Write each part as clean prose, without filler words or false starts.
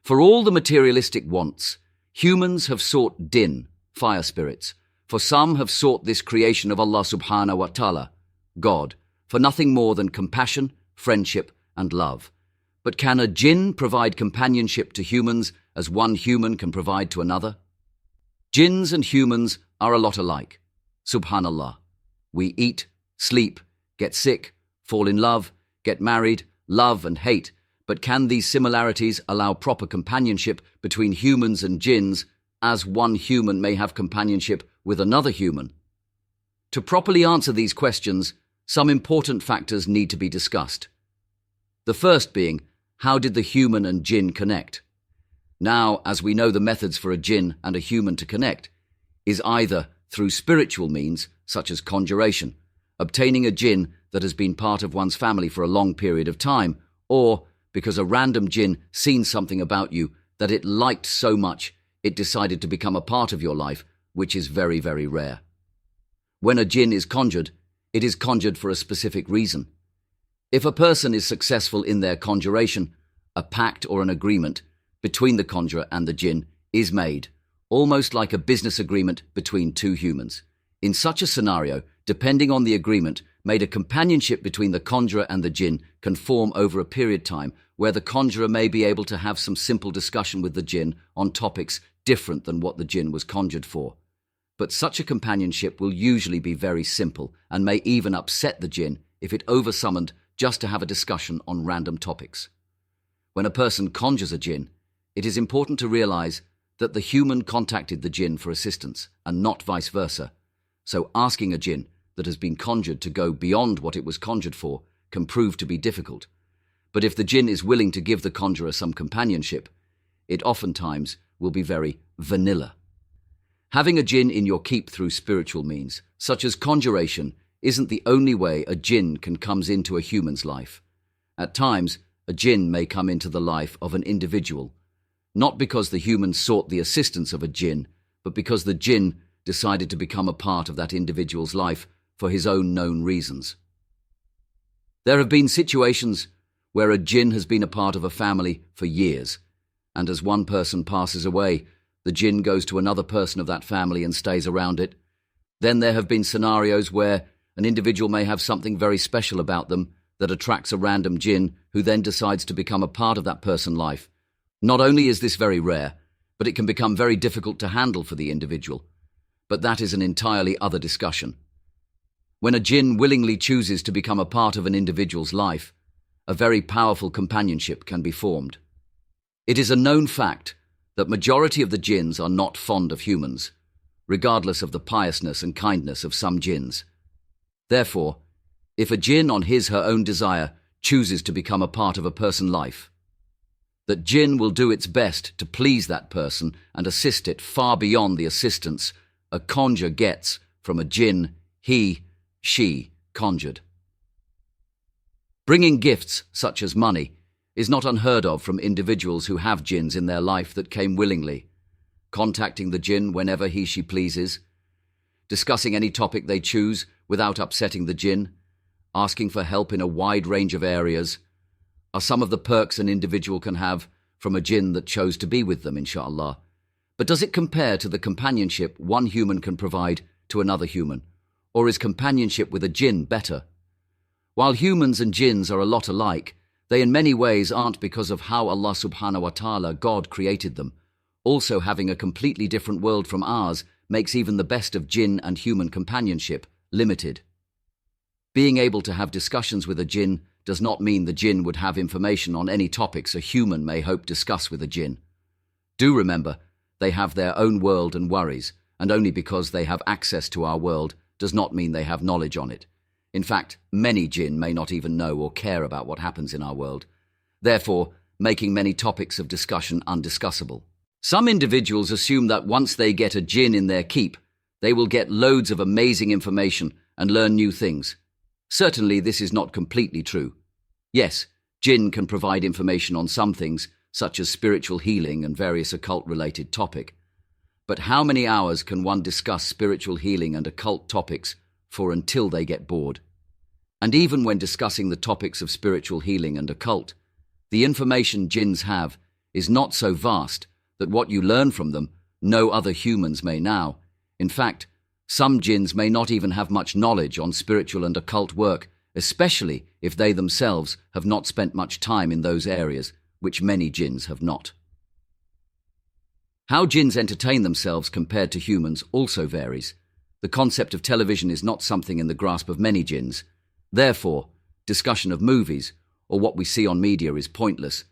For all the materialistic wants, humans have sought Jinn, fire spirits. For some have sought this creation of Allah subhanahu wa ta'ala, God, for nothing more than compassion, friendship, and love. But can a Jinn provide companionship to humans as one human can provide to another? Jinns and humans are a lot alike. Subhanallah. We eat, sleep, get sick, fall in love, get married, love and hate. But can these similarities allow proper companionship between humans and jinns, as one human may have companionship with another human? To properly answer these questions, some important factors need to be discussed. The first being, how did the human and jinn connect? Now, as we know, the methods for a jinn and a human to connect is either through spiritual means, such as conjuration, obtaining a jinn that has been part of one's family for a long period of time, or because a random jinn seen something about you that it liked so much it decided to become a part of your life, which is very, very rare. When a jinn is conjured, it is conjured for a specific reason. If a person is successful in their conjuration, a pact or an agreement between the conjurer and the jinn is made, almost like a business agreement between two humans. In such a scenario, depending on the agreement made, a companionship between the conjurer and the jinn can form over a period of time where the conjurer may be able to have some simple discussion with the jinn on topics different than what the jinn was conjured for. But such a companionship will usually be very simple and may even upset the jinn if it oversummoned just to have a discussion on random topics. When a person conjures a jinn, it is important to realize that the human contacted the jinn for assistance and not vice versa. So asking a jinn that has been conjured to go beyond what it was conjured for can prove to be difficult. But if the jinn is willing to give the conjurer some companionship, it oftentimes will be very vanilla. Having a jinn in your keep through spiritual means, such as conjuration, isn't the only way a jinn can come into a human's life. At times, a jinn may come into the life of an individual, not because the human sought the assistance of a jinn, but because the jinn decided to become a part of that individual's life for his own known reasons. There have been situations where a jinn has been a part of a family for years, and as one person passes away, the jinn goes to another person of that family and stays around it. Then there have been scenarios where an individual may have something very special about them that attracts a random jinn who then decides to become a part of that person's life. Not only is this very rare, but it can become very difficult to handle for the individual. But that is an entirely other discussion. When a jinn willingly chooses to become a part of an individual's life, a very powerful companionship can be formed. It is a known fact that majority of the jinns are not fond of humans, regardless of the piousness and kindness of some jinns. Therefore, if a jinn on his/her own desire chooses to become a part of a person's life, that jinn will do its best to please that person and assist it far beyond the assistance a conjure gets from a jinn she conjured. Bringing gifts such as money is not unheard of from individuals who have jinns in their life that came willingly, contacting the jinn whenever she pleases, discussing any topic they choose without upsetting the jinn, asking for help in a wide range of areas, are some of the perks an individual can have from a jinn that chose to be with them, Insha'Allah. But does it compare to the companionship one human can provide to another human? Or is companionship with a jinn better? While humans and jinns are a lot alike, they in many ways aren't, because of how Allah subhanahu wa ta'ala, God, created them. Also, having a completely different world from ours makes even the best of jinn and human companionship limited. Being able to have discussions with a jinn does not mean the jinn would have information on any topics a human may hope to discuss with a jinn. Do remember, they have their own world and worries, and only because they have access to our world does not mean they have knowledge on it. In fact, many jinn may not even know or care about what happens in our world, therefore making many topics of discussion undiscussable. Some individuals assume that once they get a jinn in their keep, they will get loads of amazing information and learn new things. Certainly this is not completely true. Yes, jinn can provide information on some things, such as spiritual healing and various occult-related topics. But how many hours can one discuss spiritual healing and occult topics for until they get bored? And even when discussing the topics of spiritual healing and occult, the information jinns have is not so vast that what you learn from them, no other humans may now. In fact, some jinns may not even have much knowledge on spiritual and occult work, especially if they themselves have not spent much time in those areas, which many jinns have not. How jinns entertain themselves compared to humans also varies. The concept of television is not something in the grasp of many jinns. Therefore, discussion of movies or what we see on media is pointless.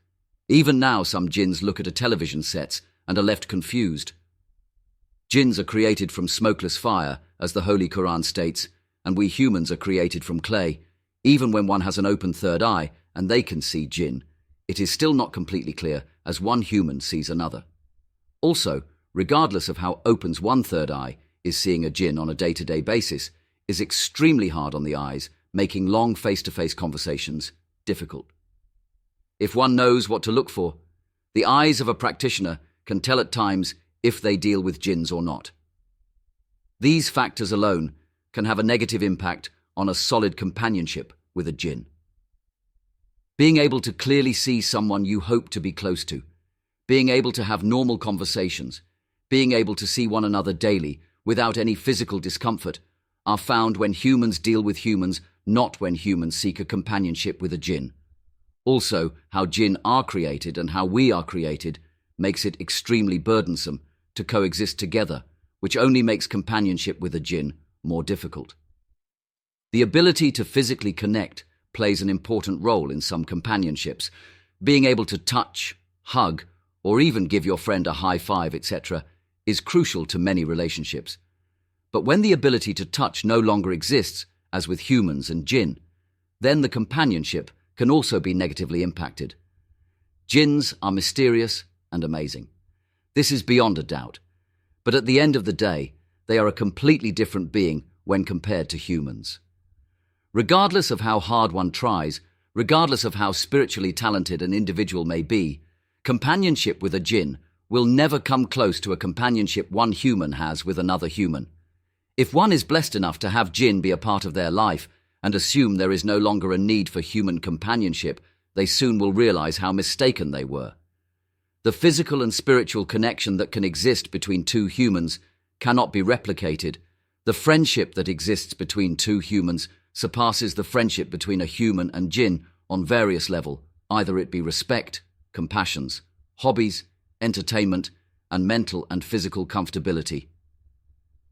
Even now, some jinns look at a television sets and are left confused. Jinns are created from smokeless fire, as the Holy Quran states, and we humans are created from clay. Even when one has an open third eye and they can see jinn, it is still not completely clear as one human sees another. Also, regardless of how open one third eye is, seeing a jinn on a day-to-day basis is extremely hard on the eyes, making long face-to-face conversations difficult. If one knows what to look for, the eyes of a practitioner can tell at times if they deal with jinns or not. These factors alone can have a negative impact on a solid companionship with a jinn. Being able to clearly see someone you hope to be close to, being able to have normal conversations, being able to see one another daily without any physical discomfort are found when humans deal with humans, not when humans seek a companionship with a jinn. Also, how jinn are created and how we are created makes it extremely burdensome to coexist together, which only makes companionship with a jinn more difficult. The ability to physically connect plays an important role in some companionships. Being able to touch, hug, or even give your friend a high five, etc., is crucial to many relationships. But when the ability to touch no longer exists, as with humans and jinn, then the companionship can also be negatively impacted. Jinns are mysterious and amazing. This is beyond a doubt. But at the end of the day, they are a completely different being when compared to humans. Regardless of how hard one tries, regardless of how spiritually talented an individual may be, companionship with a jinn will never come close to a companionship one human has with another human. If one is blessed enough to have jinn be a part of their life and assume there is no longer a need for human companionship, they soon will realize how mistaken they were. The physical and spiritual connection that can exist between two humans cannot be replicated. The friendship that exists between two humans surpasses the friendship between a human and jinn on various levels, either it be respect, compassions, hobbies, entertainment, and mental and physical comfortability.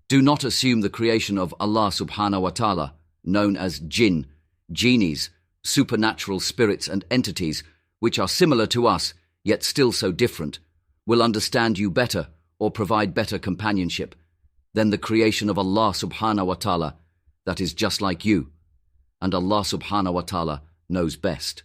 Do not assume the creation of Allah subhanahu wa ta'ala, known as jinn, genies, supernatural spirits and entities, which are similar to us, yet still so different, will understand you better or provide better companionship than the creation of Allah subhanahu wa ta'ala that is just like you, and Allah subhanahu wa ta'ala knows best.